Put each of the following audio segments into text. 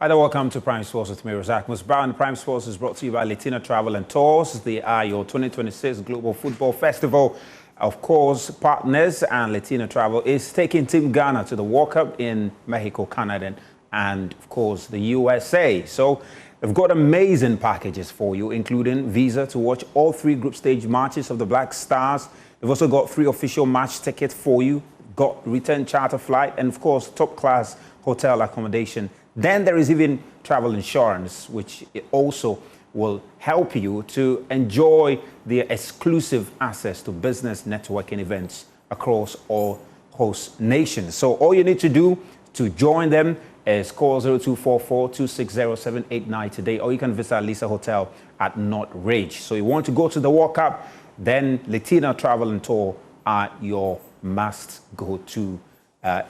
Hi there, welcome to Prime Sports with me, Razak Musbah. Prime Sports is brought to you by Latina Travel and Tours. They are your 2026 Global Football Festival. Of course, partners, and Latina Travel is taking Team Ghana to the World Cup in Mexico, Canada, and of course the USA. So they've got amazing packages for you, including visa to watch all 3 group stage matches of the Black Stars. They've also got 3 official match tickets for you, got return charter flight, and of course top class hotel accommodation. Then there is even travel insurance, which also will help you to enjoy the exclusive access to business networking events across all host nations. So all you need to do to join them is call 0244-260-789 today, or you can visit Lisa Hotel at North Ridge. So you want to go to the World Cup, then Latina Travel and Tour are your must-go-to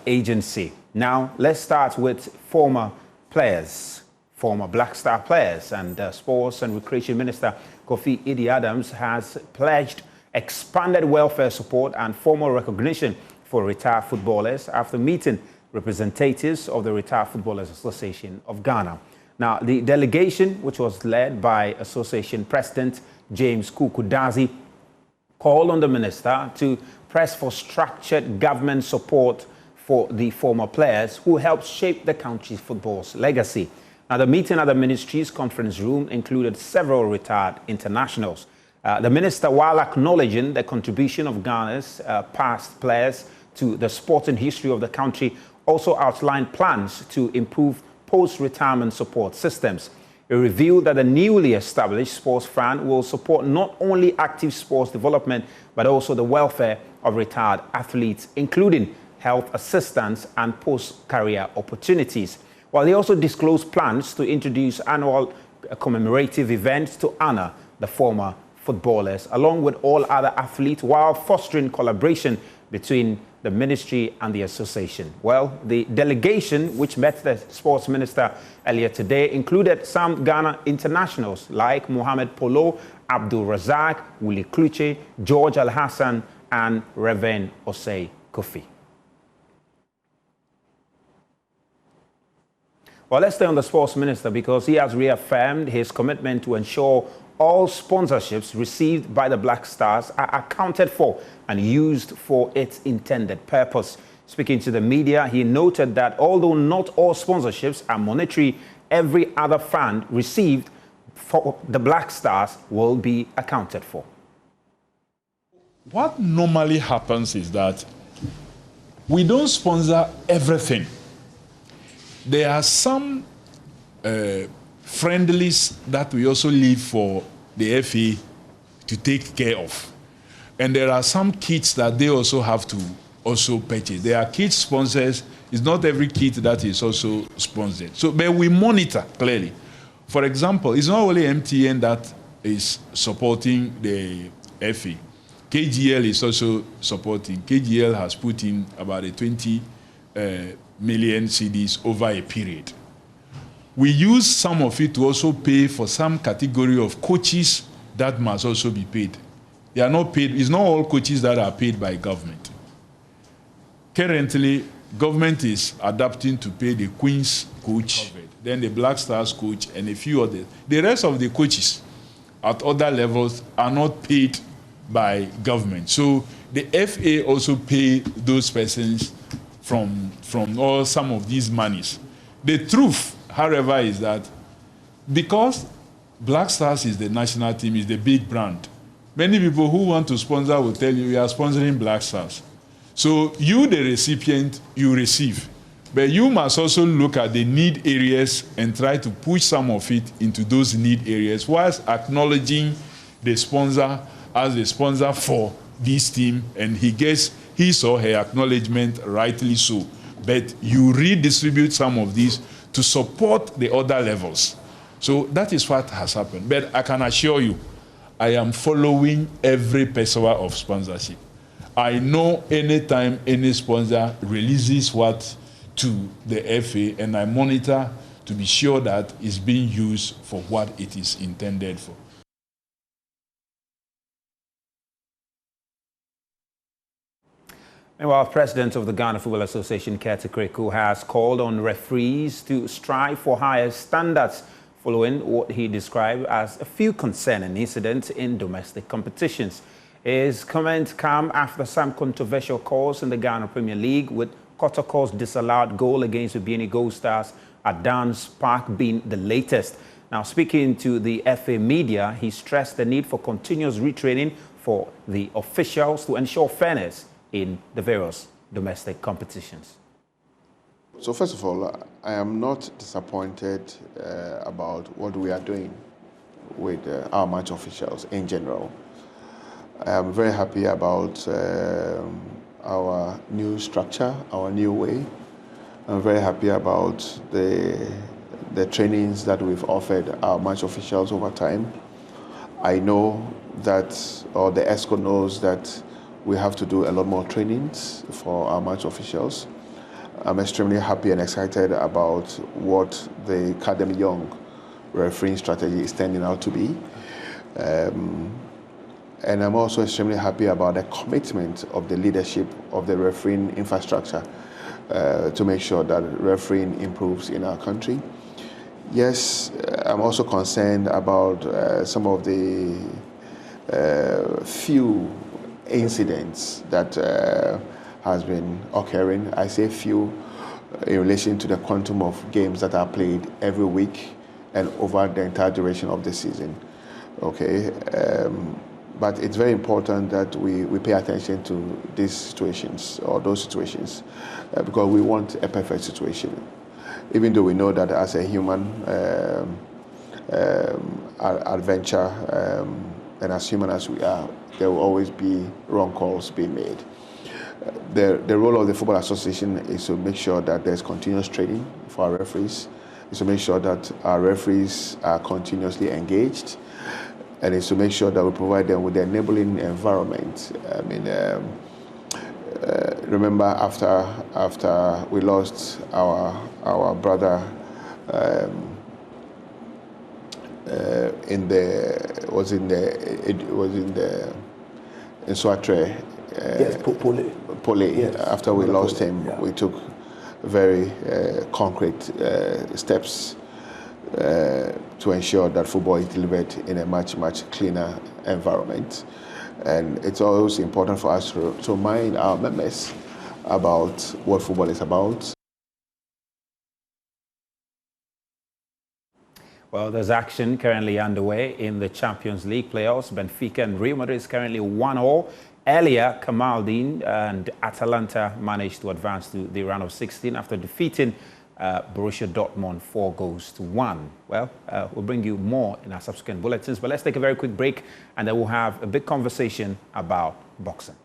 agency. Now, let's start with former players, former Black Star players, and Sports and Recreation Minister Kofi Idi-Adams has pledged expanded welfare support and formal recognition for retired footballers after meeting representatives of the Retired Footballers Association of Ghana. Now, the delegation, which was led by Association President James Kukudazi, called on the minister to press for structured government support for the former players who helped shape the country's football's legacy. Now, the meeting at the ministry's conference room included several retired internationals. The minister, while acknowledging the contribution of Ghana's past players to the sporting history of the country, also outlined plans to improve post-retirement support systems. It revealed that the newly established sports fund will support not only active sports development, but also the welfare of retired athletes, including health assistance and post-career opportunities. While they also disclosed plans to introduce annual commemorative events to honor the former footballers, along with all other athletes, while fostering collaboration between the ministry and the association. Well, the delegation, which met the sports minister earlier today, included some Ghana internationals like Mohamed Polo, Abdul Razak, Willie Kluche, George Al-Hassan, and Reverend Osei Kofi. Well, let's stay on the sports minister because he has reaffirmed his commitment to ensure all sponsorships received by the Black Stars are accounted for and used for its intended purpose. Speaking to the media, he noted that although not all sponsorships are monetary, every other fund received for the Black Stars will be accounted for. What normally happens is that we don't sponsor everything. There are some friendlies that we also leave for the FA to take care of. And there are some kits that they also have to also purchase. There are kit sponsors. It's not every kit that is also sponsored. So, but we monitor clearly. For example, it's not only MTN that is supporting the FA. KGL is also supporting. KGL has put in about a 20 million cedis over a period. We use some of it to also pay for some category of coaches that must also be paid. They are not paid. It's not all coaches that are paid by government. Currently, government is adapting to pay the Queen's coach, then the Black Stars coach, and a few others. The rest of the coaches at other levels are not paid by government. So the FA also pay those persons from all some of these monies. The truth, however, is that because Black Stars is the national team, is the big brand, many people who want to sponsor will tell you, you are sponsoring Black Stars. So you, the recipient, you receive. But you must also look at the need areas and try to push some of it into those need areas whilst acknowledging the sponsor as the sponsor for this team, and he gets his or her acknowledgement, rightly so. But you redistribute some of these to support the other levels. So that is what has happened. But I can assure you, I am following every pesewa of sponsorship. I know anytime any sponsor releases what to the FA, and I monitor to be sure that it's being used for what it is intended for. Meanwhile, President of the Ghana Football Association, Kete Kreku, has called on referees to strive for higher standards following what he described as a few concerning incidents in domestic competitions. His comments come after some controversial calls in the Ghana Premier League, with Kotoko's disallowed goal against the Bieni Gold Stars at Downs Park being the latest. Now, speaking to the FA media, he stressed the need for continuous retraining for the officials to ensure fairness in the various domestic competitions. So first of all, I am not disappointed about what we are doing with our match officials in general. I am very happy about our new structure, our new way. I'm very happy about the trainings that we've offered our match officials over time. I know that, or the ESCO knows that we have to do a lot more trainings for our match officials. I'm extremely happy and excited about what the Academy Young refereeing strategy is turning out to be. And I'm also extremely happy about the commitment of the leadership of the refereeing infrastructure to make sure that refereeing improves in our country. Yes, I'm also concerned about some of the few incidents that has been occurring. I say few in relation to the quantum of games that are played every week and over the entire duration of the season. Okay, but it's very important that we pay attention to these situations, or those situations, because we want a perfect situation. Even though we know that as a human adventure, and as human as we are, there will always be wrong calls being made. The role of the Football Association is to make sure that there's continuous training for our referees, is to make sure that our referees are continuously engaged, and is to make sure that we provide them with the enabling environment. I mean, remember after we lost our brother in Soatre. Yes, Pole. Yes. After we lost him, yeah. We took very concrete steps to ensure that football is delivered in a much cleaner environment. And it's always important for us to remind our members about what football is about. Well, there's action currently underway in the Champions League playoffs. Benfica and Real Madrid is currently 1-1. Earlier, Kamaldeen and Atalanta managed to advance to the round of 16 after defeating Borussia Dortmund 4-1. Well, we'll bring you more in our subsequent bulletins, but let's take a very quick break and then we'll have a big conversation about boxing.